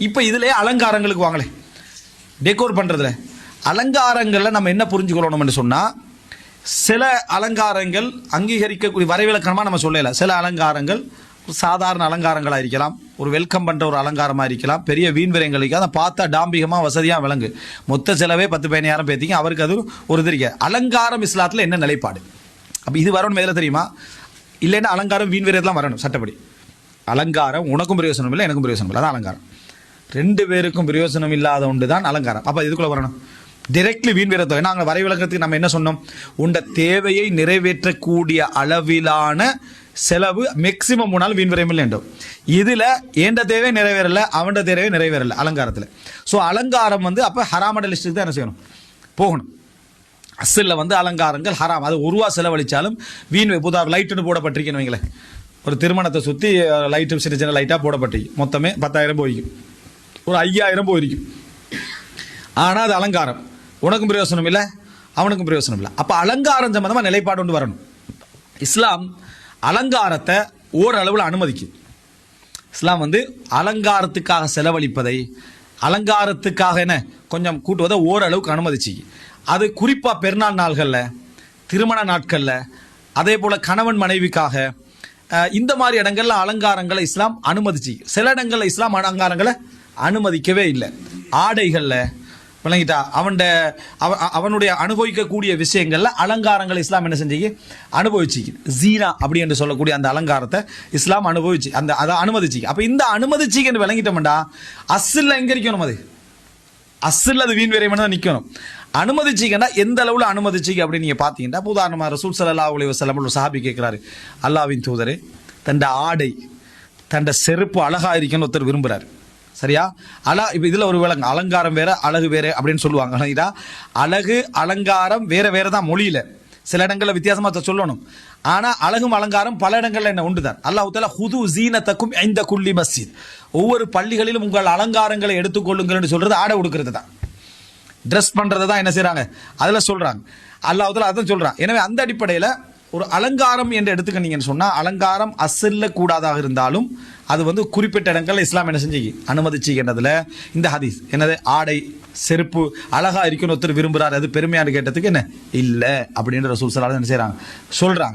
இப்போ இதுலேயே அலங்காரங்களுக்கு வாங்களே, டெக்கோர் பண்ணுறதுல அலங்காரங்களில் நம்ம என்ன புரிஞ்சுக்கொள்ளணும்னு சொன்னால், சில அலங்காரங்கள் அங்கீகரிக்கக்கூடிய வரைவிலக்கணமாக நம்ம சொல்லலை. சில அலங்காரங்கள் சாதாரண அலங்காரங்களாக இருக்கலாம், ஒரு வெல்கம் பண்ணுற ஒரு அலங்காரமாக இருக்கலாம், பெரிய வீண் விரயங்களுக்கு அதை பார்த்தா டாம்பிகமாக வசதியாக விளங்கு, மொத்த செலவே 10-15 பேத்திங்க, அவருக்கு அது ஒரு தெரியும். அலங்காரம் இஸ்லாத்தில் என்ன நிலைப்பாடு? அப்போ இது வரணும் மேலே தெரியுமா? இல்லைன்னா அலங்காரம் வீண் விரயத்தெலாம் வரணும் சட்டப்படி. அலங்காரம் உனக்கும் பிரயோசனம் இல்லை, எனக்கும் பிரயோசனம் இல்லை, அதான் அலங்காரம். 2 பேருக்கும் பிரயோசனம் இல்லாத ஒன்று தான் அலங்காரம். அப்போ இதுக்குள்ளே வரணும் டிரெக்ட்லி வீண் விரயத்தொகை. நாங்கள் வரைவிலக்கணத்துக்கு நம்ம என்ன சொன்னோம்? உண்ட தேவையை நிறைவேற்றக்கூடிய அளவிலான செலவு மேக்சிமம் போனாலும் வீண் விரயம் இல்லை என்றோம். இதில் ஏண்ட தேவை நிறைவேறல, அவன்ட தேவை நிறைவேறல அலங்காரத்தில். ஸோ அலங்காரம் அப்போ ஹராமட லிஸ்ட்டுக்கு தான் என்ன செய்யணும், போகணும். அசலில் அலங்காரங்கள் ஹராம். அது ரூபா செலவழித்தாலும் வீண். புதாக லைட்டுன்னு போடப்பட்டிருக்கேன்னு வைங்களேன், ஒரு திருமணத்தை சுற்றி லைட்டு சின்ன சின்ன லைட்டாக போடப்பட்டிருக்கு, மொத்தமே 10,000 போயிருக்கும், ஒரு 5,000 போயிருக்கும். ஆனால் அது அலங்காரம், உனக்கும் பிரயோசனம் இல்லை, அவனுக்கும் பிரயோசனம் இல்லை. அப்போ அலங்காரம் சம்பந்தமாக நிலைப்பாடு கொண்டு வரணும். இஸ்லாம் அலங்காரத்தை ஓரளவில் அனுமதிக்குது. இஸ்லாம் அலங்காரத்துக்காக செலவழிப்பதை, அலங்காரத்துக்காக என்ன கொஞ்சம் கூட்டுவதை ஓரளவுக்கு அனுமதிச்சு. அது குறிப்பாக பெருநாள் நாள்களில், திருமண நாட்களில், அதே போல் கணவன் மனைவிக்காக, இந்த மாதிரி இடங்கள்ல அலங்காரங்களை இஸ்லாம் அனுமதிச்சு. சில இடங்களில் இஸ்லாம் அலங்காரங்களை அனுமதிக்கவே இல்லை. ஆடைகளில் விளங்கிட்டா, அவனுடைய அனுபவிக்கக்கூடிய விஷயங்கள்ல அலங்காரங்களை இஸ்லாம் என்ன செஞ்சு அனுபவிச்சு. ஜீனா அப்படி என்று சொல்லக்கூடிய அந்த அலங்காரத்தை இஸ்லாம் அனுபவிச்சு, அதை அனுமதிச்சு. அப்போ இந்த அனுமதிச்சின்னு விளங்கிட்டோம்டா, அஸ்ஸில் எங்க இருக்கணும்? அது அஸ்ஸில் அது வீண் விரயம் தான் நிற்கணும். அனுமதிச்சிங்கன்னா எந்த அளவில் அனுமதிச்சிங்க அப்படின்னு நீங்கள் பார்த்தீங்கன்னா, உதாரணமாக ரசூல் ஸல்லல்லாஹு அலைஹி வஸல்லம் ஒரு சஹாபி கேட்குறாரு, அல்லாஹ்வின் தூதரே, தண்ட ஆடை தண்ட செருப்பு அழகாக இருக்குன்னு ஒருத்தர் விரும்புகிறார். சரியா? இப்போ இதில் ஒரு விலங்கு அலங்காரம் வேற, அழகு வேற அப்படின்னு சொல்லுவாங்க. அழகு அலங்காரம் வேற வேற தான் மொழியில், சில இடங்களில் வித்தியாசமாக சொல்லணும். ஆனால் அழகும் அலங்காரம் பல இடங்களில் என்ன உண்டு தான். அல்லாஹ் தஆலா ஹுது ஸீனத்தக்கும் இன்த குல்லி மஸ்ஜித், ஒவ்வொரு பள்ளிகளிலும் உங்கள் அலங்காரங்களை எடுத்துக்கொள்ளுங்கள் சொல்றது ஆடை உடுக்கிறது தான், ட்ரெஸ் பண்ணுறது தான் என்ன செய்கிறாங்க அதில் சொல்கிறாங்க. அல்லாஹ் தஆலா அதான் சொல்கிறான். எனவே அந்த அடிப்படையில் ஒரு அலங்காரம் என்று எடுத்துக்கிட்டீங்கன்னு சொன்னால், அலங்காரம் அசல்ல கூடாதாக இருந்தாலும் அது குறிப்பிட்ட இடங்கள்ல இஸ்லாம் என்ன செஞ்சு அனுமதிச்சுன்றதுல இந்த ஹதீஸ் என்னது, ஆடை செருப்பு அழகா இருக்குன்னு ஒருத்தர் விரும்புகிறார், அது பெருமையான கேட்டதுக்கு என்ன இல்லை அப்படின்ற ரசூல் ஸல்லல்லாஹு அலைஹி வஸல்லம் என்ன செய்கிறாங்க சொல்கிறாங்க.